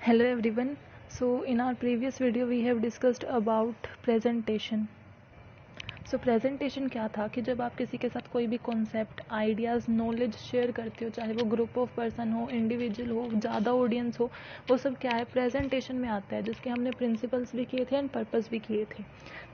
Hello everyone. So in our previous video we have discussed about presentation. So presentation क्या था कि जब आप किसी के साथ कोई भी कॉन्सेप्ट, आइडियाज़, नॉलेज शेयर करते हो, चाहे वो ग्रुप ऑफ पर्सन हो, इंडिविजुअल हो, ज़्यादा ऑडियंस हो, वो सब क्या है, प्रेजेंटेशन में आता है, जिसके हमने प्रिंसिपल्स भी किए थे एंड पर्पस भी किए थे.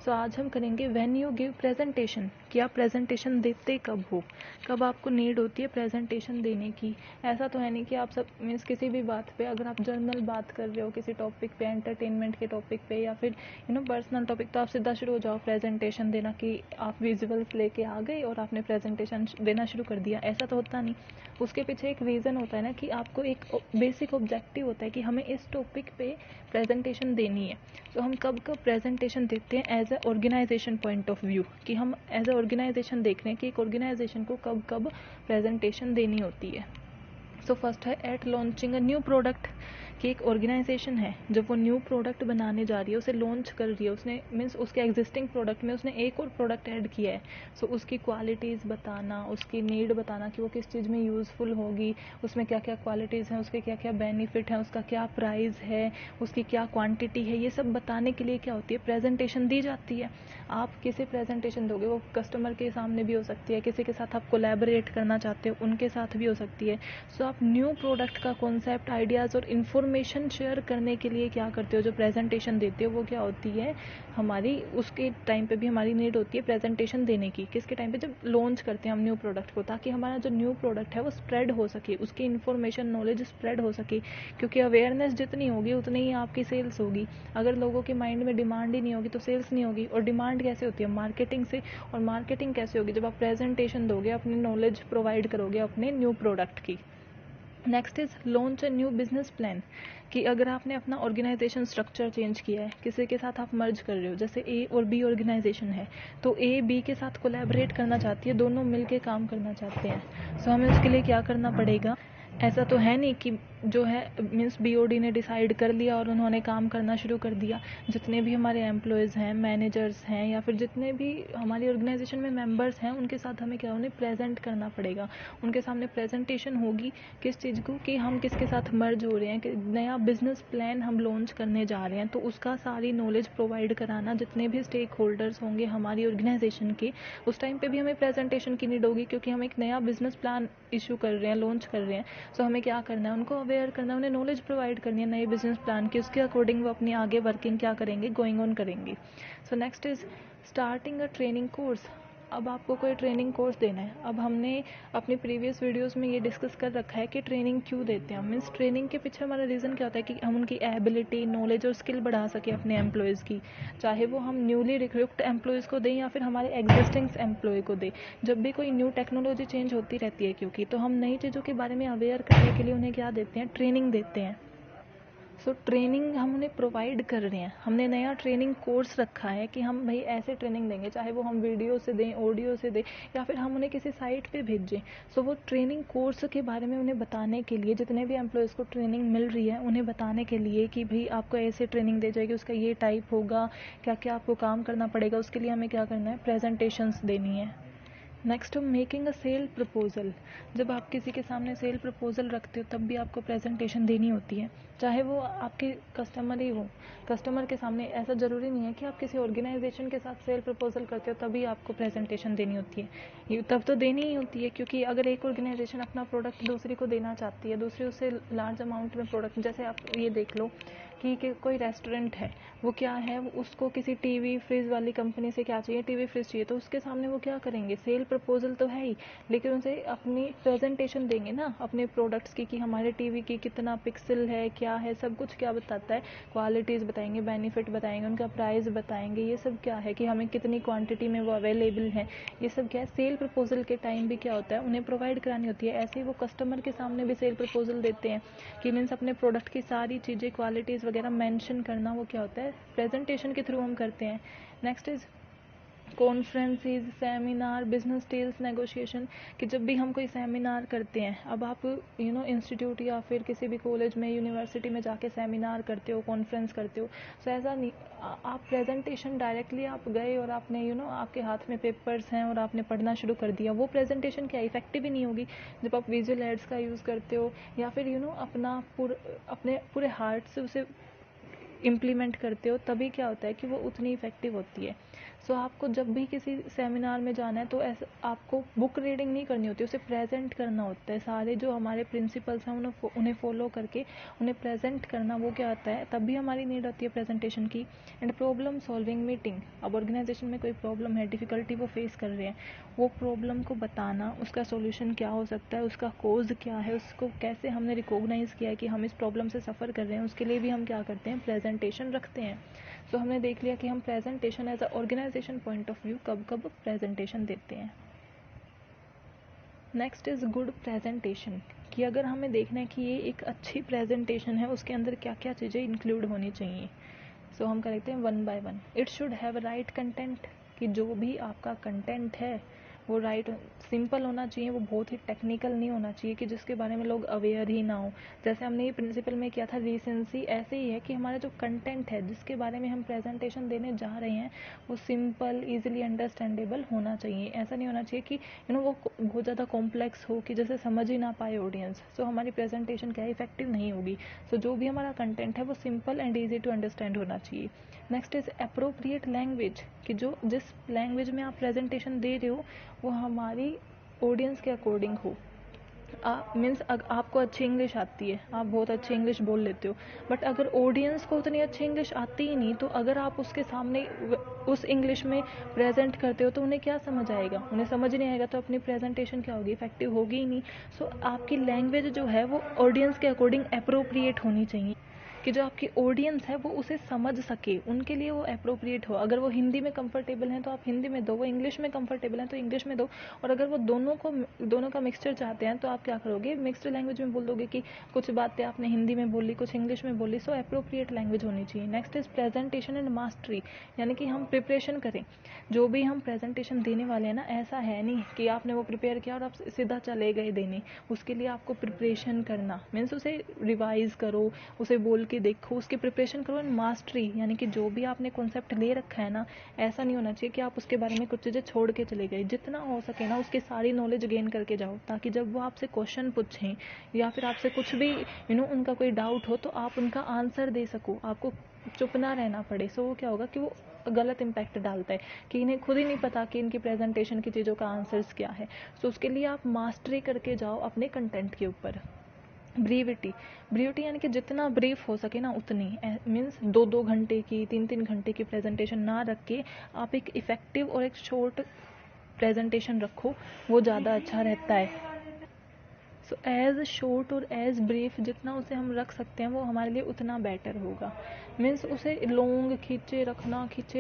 सो आज हम करेंगे व्हेन यू गिव प्रेजेंटेशन, कि आप प्रेजेंटेशन देते कब हो, कब आपको नीड होती है प्रेजेंटेशन देने की. ऐसा तो है नहीं कि आप सब मीन्स किसी भी बात पे, अगर आप जर्नल बात कर रहे हो किसी टॉपिक पे, एंटरटेनमेंट के टॉपिक पे या फिर पर्सनल टॉपिक, तो आप सीधा शुरू हो जाओ प्रेजेंटेशन देना कि आप विजुअल्स लेके आ गए और आपने प्रेजेंटेशन देना शुरू कर दिया. ऐसा तो होता नहीं. उसके पीछे एक रीज़न होता है ना, कि आपको एक बेसिक ऑब्जेक्टिव होता है कि हमें इस टॉपिक पे प्रेजेंटेशन देनी है. तो हम कब कब प्रेजेंटेशन देते हैं as a organization point of view, कि हम एज ए ऑर्गेनाइजेशन देख रहे हैं कि एक ऑर्गेनाइजेशन को कब कब प्रेजेंटेशन देनी होती है. सो फर्स्ट है at launching a new product, कि एक ऑर्गेनाइजेशन है जब वो न्यू प्रोडक्ट बनाने जा रही है, उसे लॉन्च कर रही है, उसने मीन्स उसके एग्जिस्टिंग प्रोडक्ट में उसने एक और प्रोडक्ट ऐड किया है. सो उसकी क्वालिटीज़ बताना, उसकी नीड बताना कि वो किस चीज़ में यूज़फुल होगी, उसमें क्या क्या क्वालिटीज़ हैं, उसके क्या क्या बेनिफिट हैं, उसका क्या प्राइस है, उसकी क्या क्वांटिटी है, ये सब बताने के लिए क्या होती है, प्रेजेंटेशन दी जाती है. आप किसी प्रेजेंटेशन दोगे, वो कस्टमर के सामने भी हो सकती है, किसी के साथ आप कोलैबोरेट करना चाहते हो उनके साथ भी हो सकती है. सो आप न्यू प्रोडक्ट का कॉन्सेप्ट, आइडियाज़ और इन्फॉर्मेशन शेयर करने के लिए क्या करते हो, जो प्रेजेंटेशन देते हो वो क्या होती है हमारी. उसके टाइम पे भी हमारी नीड होती है प्रेजेंटेशन देने की. किसके टाइम पे, जब लॉन्च करते हैं हम न्यू प्रोडक्ट को, ताकि हमारा जो न्यू प्रोडक्ट है वो स्प्रेड हो सके, उसकी इन्फॉर्मेशन, नॉलेज स्प्रेड हो सके. क्योंकि अवेयरनेस जितनी होगी उतनी ही आपकी सेल्स होगी. अगर लोगों के माइंड में डिमांड ही नहीं होगी तो सेल्स नहीं होगी. और डिमांड कैसे होती है, मार्केटिंग से. और मार्केटिंग कैसे होगी, जब आप प्रेजेंटेशन दोगे, अपनी नॉलेज प्रोवाइड करोगे अपने न्यू प्रोडक्ट की. Next is launch a new business plan, कि अगर आपने अपना ऑर्गेनाइजेशन स्ट्रक्चर चेंज किया है, किसी के साथ आप मर्ज कर रहे हो, जैसे ए और बी ऑर्गेनाइजेशन है, तो ए बी के साथ कोलैबोरेट करना चाहती है, दोनों मिलके काम करना चाहते हैं. सो हमें उसके लिए क्या करना पड़ेगा. ऐसा तो है नहीं कि जो है मीन्स बीओडी ने डिसाइड कर लिया और उन्होंने काम करना शुरू कर दिया. जितने भी हमारे एम्प्लॉयज़ हैं, मैनेजर्स हैं, या फिर जितने भी हमारी ऑर्गेनाइजेशन में मेंबर्स हैं, उनके साथ हमें क्या, उन्हें प्रेजेंट करना पड़ेगा. उनके सामने प्रेजेंटेशन होगी किस चीज़ को, कि हम किसके साथ मर्ज हो रहे हैं, कि नया बिजनेस प्लान हम लॉन्च करने जा रहे हैं. तो उसका सारी नॉलेज प्रोवाइड कराना, जितने भी स्टेक होल्डर्स होंगे हमारी ऑर्गेनाइजेशन के, उस टाइम पे भी हमें प्रेजेंटेशन की नीड होगी, क्योंकि हम एक नया बिजनेस प्लान इशू कर रहे हैं, लॉन्च कर रहे हैं. सो हमें क्या करना है, उनको अवेयर करना है, उन्हें नॉलेज प्रोवाइड करनी है नए बिजनेस प्लान की. उसके अकॉर्डिंग वो अपनी आगे वर्किंग क्या करेंगे, गोइंग ऑन करेंगे. So next is starting a training course. अब आपको कोई ट्रेनिंग कोर्स देना है. अब हमने अपनी प्रीवियस वीडियोस में ये डिस्कस कर रखा है कि ट्रेनिंग क्यों देते हैं. मीन्स ट्रेनिंग के पीछे हमारा रीज़न क्या होता है, कि हम उनकी एबिलिटी, नॉलेज और स्किल बढ़ा सके अपने एम्प्लॉयज़ की. चाहे वो हम न्यूली रिक्रूट एम्प्लॉयज़ को दें या फिर हमारे एग्जिस्टिंग एम्प्लॉय को दें. जब भी कोई न्यू टेक्नोलॉजी चेंज होती रहती है, क्योंकि तो हम नई चीज़ों के बारे में अवेयर करने के लिए उन्हें क्या देते हैं, ट्रेनिंग देते हैं. सो ट्रेनिंग हम उन्हें प्रोवाइड कर रहे हैं. हमने नया ट्रेनिंग कोर्स रखा है कि हम भाई ऐसे ट्रेनिंग देंगे, चाहे वो हम वीडियो से दें, ऑडियो से दें, या फिर हम उन्हें किसी साइट पे भेजें. सो वो ट्रेनिंग कोर्स के बारे में उन्हें बताने के लिए, जितने भी एम्प्लॉयज़ को ट्रेनिंग मिल रही है उन्हें बताने के लिए कि भाई आपको ऐसे ट्रेनिंग दी जाएगी, उसका ये टाइप होगा, क्या क्या आपको काम करना पड़ेगा, उसके लिए हमें क्या करना है, प्रेजेंटेशंस देनी है. Next making a sale proposal. जब आप किसी के सामने सेल प्रपोजल रखते हो तब भी आपको प्रेजेंटेशन देनी होती है, चाहे वो आपके कस्टमर ही हो. कस्टमर के सामने ऐसा ज़रूरी नहीं है कि आप किसी ऑर्गेनाइजेशन के साथ सेल प्रपोजल करते हो तभी आपको प्रेजेंटेशन देनी होती है. ये तब तो देनी ही होती है, क्योंकि अगर एक ऑर्गेनाइजेशन अपना प्रोडक्ट दूसरी को देना चाहती है, दूसरी उससे लार्ज अमाउंट में प्रोडक्ट, जैसे आप ये देख लो कि कोई रेस्टोरेंट है, वो क्या है, उसको किसी टीवी फ्रिज वाली कंपनी से क्या चाहिए, टीवी फ्रिज चाहिए, तो उसके सामने वो क्या करेंगे, सेल प्रपोजल तो है ही, लेकिन उनसे अपनी प्रेजेंटेशन देंगे ना अपने प्रोडक्ट्स की, कि हमारे टीवी की कितना पिक्सल है, क्या है, सब कुछ क्या बताता है, क्वालिटीज़ बताएंगे, बेनिफिट बताएंगे, उनका प्राइस बताएंगे. ये सब क्या है, कि हमें कितनी क्वांटिटी में वो अवेलेबल है. ये सब क्या है, सेल प्रपोजल के टाइम भी क्या होता है, उन्हें प्रोवाइड करानी होती है. ऐसे ही वो कस्टमर के सामने भी सेल प्रपोजल देते हैं, कि मीन्स अपने प्रोडक्ट की सारी चीज़ें, क्वालिटीज़ वगैरह मेंशन करना, वो क्या होता है, प्रेजेंटेशन के थ्रू हम करते हैं. Next is conferences, seminar, business deals, negotiation, कि जब भी हम कोई सेमिनार करते हैं, अब आप इंस्टीट्यूट या फिर किसी भी कॉलेज में, यूनिवर्सिटी में जाके सेमिनार करते हो, कॉन्फ्रेंस करते हो, तो ऐसा नहीं आप प्रेजेंटेशन डायरेक्टली आप गए और आपने आपके हाथ में पेपर्स हैं और आपने पढ़ना शुरू कर दिया, वो प्रेजेंटेशन क्या इफेक्टिव ही नहीं होगी। जब आप विजुअल एड्स का यूज़ करते हो या फिर अपने पूरे हार्ट से उसे इम्प्लीमेंट करते हो, तभी क्या होता है कि वो उतनी इफेक्टिव होती है। सो आपको जब भी किसी सेमिनार में जाना है तो ऐसा आपको बुक रीडिंग नहीं करनी होती, उसे प्रेजेंट करना होता है। सारे जो हमारे प्रिंसिपल्स हैं उन्हें फॉलो करके उन्हें प्रेजेंट करना, वो क्या होता है, तब भी हमारी नीड होती है प्रेजेंटेशन की। एंड प्रॉब्लम सॉल्विंग मीटिंग, अब ऑर्गेनाइजेशन में कोई प्रॉब्लम है, डिफ़िकल्टी वो फेस कर रहे हैं, वो प्रॉब्लम को बताना, उसका सॉल्यूशन क्या हो सकता है, उसका कोज क्या है, उसको कैसे हमने रिकॉग्नाइज़ किया है कि हम इस प्रॉब्लम से सफ़र कर रहे हैं, उसके लिए भी हम क्या करते हैं, प्रेजेंटेशन रखते हैं। सो हमने देख लिया कि हम presentation as a organization point of view कब कब प्रेजेंटेशन देते हैं। नेक्स्ट इज़ गुड प्रेजेंटेशन, कि अगर हमें देखना है कि ये एक अच्छी प्रेजेंटेशन है, उसके अंदर क्या क्या चीज़ें इंक्लूड होनी चाहिए। सो हम करते हैं one by one. It should have right content, कि जो भी आपका कंटेंट है वो राइट सिंपल होना चाहिए, वो बहुत ही टेक्निकल नहीं होना चाहिए कि जिसके बारे में लोग अवेयर ही ना हो। जैसे हमने ये प्रिंसिपल में किया था रीसेंसी, ऐसे ही है कि हमारा जो कंटेंट है जिसके बारे में हम प्रेजेंटेशन देने जा रहे हैं वो सिंपल ईजिली अंडरस्टैंडेबल होना चाहिए। ऐसा नहीं होना चाहिए कि वो बहुत ज़्यादा कॉम्प्लेक्स हो कि जैसे समझ ही ना पाए ऑडियंस, सो हमारी प्रेजेंटेशन क्या है, इफेक्टिव नहीं होगी। सो जो भी हमारा कंटेंट है वो simple and easy to understand होना चाहिए। नेक्स्ट इज़ अप्रोप्रिएट लैंग्वेज, कि जो जिस लैंग्वेज में आप प्रेजेंटेशन दे रहे हो वो हमारी ऑडियंस के अकॉर्डिंग हो। मीन्स आपको अच्छी इंग्लिश आती है, आप बहुत अच्छी इंग्लिश बोल लेते हो, बट अगर ऑडियंस को उतनी अच्छी इंग्लिश आती ही नहीं, तो अगर आप उसके सामने उस इंग्लिश में प्रेजेंट करते हो तो उन्हें क्या समझ आएगा, उन्हें समझ नहीं आएगा, तो अपनी प्रेजेंटेशन क्या होगी, इफेक्टिव होगी ही नहीं। सो आपकी लैंग्वेज जो है वो ऑडियंस के अकॉर्डिंग अप्रोप्रिएट होनी चाहिए, कि जो आपकी ऑडियंस है वो उसे समझ सके, उनके लिए वो अप्रोप्रिएट हो। अगर वो हिंदी में कंफर्टेबल हैं तो आप हिंदी में दो, वो इंग्लिश में कंफर्टेबल हैं तो इंग्लिश में दो, और अगर वो दोनों का मिक्सचर चाहते हैं तो आप क्या करोगे, मिक्सड लैंग्वेज में बोल दोगे कि कुछ बातें आपने हिंदी में बोली, कुछ इंग्लिश में बोली। सो अप्रोप्रिएट लैंग्वेज होनी चाहिए। Next is presentation and mastery, यानी कि हम प्रिपरेशन करें, जो भी हम प्रेजेंटेशन देने वाले हैं ना, ऐसा है नहीं कि आपने वो प्रिपेयर किया और आप सीधा चले गए देने, उसके लिए आपको प्रिपरेशन करना, मीन्स उसे रिवाइज करो, उसे बोल के देखो, उसकी प्रिपरेशन करो। एंड मास्टरी, यानी कि जो भी आपने कॉन्सेप्ट ले रखा है ना, ऐसा नहीं होना चाहिए कि आप उसके बारे में कुछ चीज़ें छोड़ के चले गए। जितना हो सके ना उसकी सारी नॉलेज गेन करके जाओ, ताकि जब वो आपसे क्वेश्चन पूछें या फिर आपसे कुछ भी उनका कोई डाउट हो तो आप उनका आंसर दे सको, आपको चुप ना रहना पड़े। सो वो क्या होगा कि वो गलत इम्पैक्ट डालता है कि इन्हें खुद ही नहीं पता कि इनकी प्रेजेंटेशन की चीज़ों का आंसर्स क्या है। सो उसके लिए आप मास्टरी करके जाओ अपने कंटेंट के ऊपर। ब्रीविटी यानी कि जितना ब्रीफ हो सके ना उतनी, मीन्स 2-2 घंटे की, 3-3 घंटे की प्रेजेंटेशन ना रख के आप एक इफ़ेक्टिव और एक शॉर्ट प्रेजेंटेशन रखो, वो ज़्यादा अच्छा रहता है। सो एज़ शॉर्ट और एज़ ब्रीफ जितना उसे हम रख सकते हैं वो हमारे लिए उतना बेटर होगा। मीन्स उसे लॉन्ग खींचे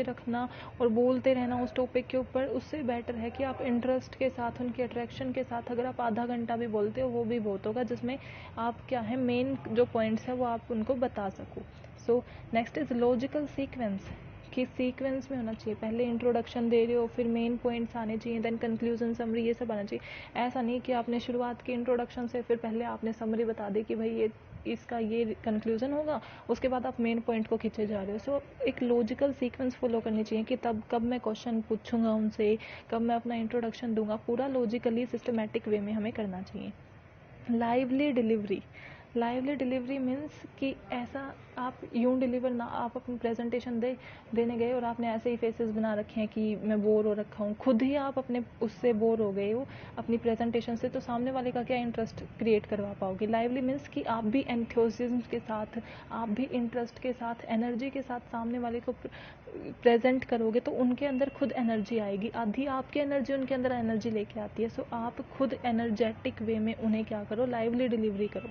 रखना और बोलते रहना उस टॉपिक के ऊपर, उससे बेटर है कि आप इंटरेस्ट के साथ, उनके अट्रैक्शन के साथ अगर आप आधा घंटा भी बोलते हो वो भी बहुत होगा, जिसमें आप क्या है मेन जो पॉइंट्स है वो आप उनको बता सको। So next is logical sequence, कि सीक्वेंस में होना चाहिए, पहले इंट्रोडक्शन दे रहे हो, फिर मेन पॉइंट्स आने चाहिए, देन कंक्लूजन, समरी, ये सब आना चाहिए। ऐसा नहीं कि आपने शुरुआत की इंट्रोडक्शन से, फिर पहले आपने समरी बता दी कि भाई ये इसका ये कंक्लूजन होगा, उसके बाद आप मेन पॉइंट को खींचे जा रहे हो। सो एक लॉजिकल सीक्वेंस फॉलो करनी चाहिए कि तब कब मैं क्वेश्चन पूछूंगा उनसे, कब मैं अपना इंट्रोडक्शन दूंगा, पूरा लॉजिकली सिस्टमेटिक वे में हमें करना चाहिए। लाइवली डिलीवरी मीन्स कि ऐसा आप यूं डिलीवर ना, आप अपनी प्रेजेंटेशन देने गए और आपने ऐसे ही फेसेस बना रखे हैं कि मैं बोर हो रखा हूँ, खुद ही आप अपने उससे बोर हो गए हो अपनी प्रेजेंटेशन से, तो सामने वाले का क्या इंटरेस्ट क्रिएट करवा पाओगे। लाइवली मीन्स कि आप भी एंथुसिज्म के साथ, आप भी इंटरेस्ट के साथ, एनर्जी के साथ सामने वाले को प्रेजेंट करोगे तो उनके अंदर खुद एनर्जी आएगी, आधी आपकी एनर्जी उनके अंदर एनर्जी लेके आती है। सो आप खुद एनर्जेटिक वे में उन्हें क्या करो, लाइवली डिलीवरी करो।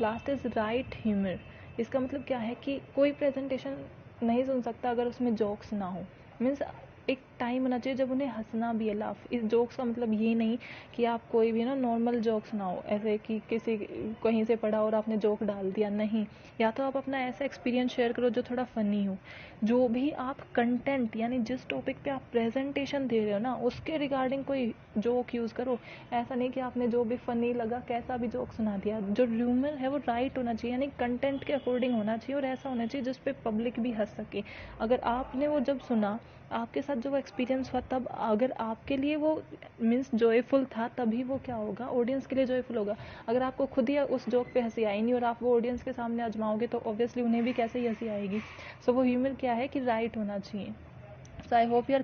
लास्ट इज राइट ह्यूमर, इसका मतलब क्या है कि कोई प्रेजेंटेशन नहीं सुन सकता अगर उसमें जोक्स ना हो। मीन्स एक टाइम होना चाहिए जब उन्हें हंसना भी है, लाफ। इस जोक्स का मतलब ये नहीं कि आप कोई भी ना नॉर्मल जोक्स सुनाओ, ऐसे कि किसी कहीं से पढ़ा और आपने जोक डाल दिया, नहीं। या तो आप अपना ऐसा एक्सपीरियंस शेयर करो जो थोड़ा फ़नी हो। जो भी आप कंटेंट यानी जिस टॉपिक पे आप प्रेजेंटेशन दे रहे हो ना, उसके रिगार्डिंग कोई जोक यूज़ करो। ऐसा नहीं कि आपने जो भी फ़नी लगा कैसा भी जोक सुना दिया। जो ह्यूमर है वो राइट होना चाहिए, यानी कंटेंट के अकॉर्डिंग होना चाहिए, और ऐसा होना चाहिए जिस पे पब्लिक भी हंस सके। अगर आपने वो जब सुना, आपके साथ जो एक्सपीरियंस हुआ, तब अगर आपके लिए वो मीन्स जॉयफुल था, तभी वो क्या होगा, ऑडियंस के लिए जॉयफुल होगा। अगर आपको खुद ही उस जोक पे हंसी आई नहीं और आप वो ऑडियंस के सामने आजमाओगे, तो ऑब्वियसली उन्हें भी कैसे ही हंसी आएगी। सो वो ह्यूमर क्या है कि राइट होना चाहिए। सो आई होप यार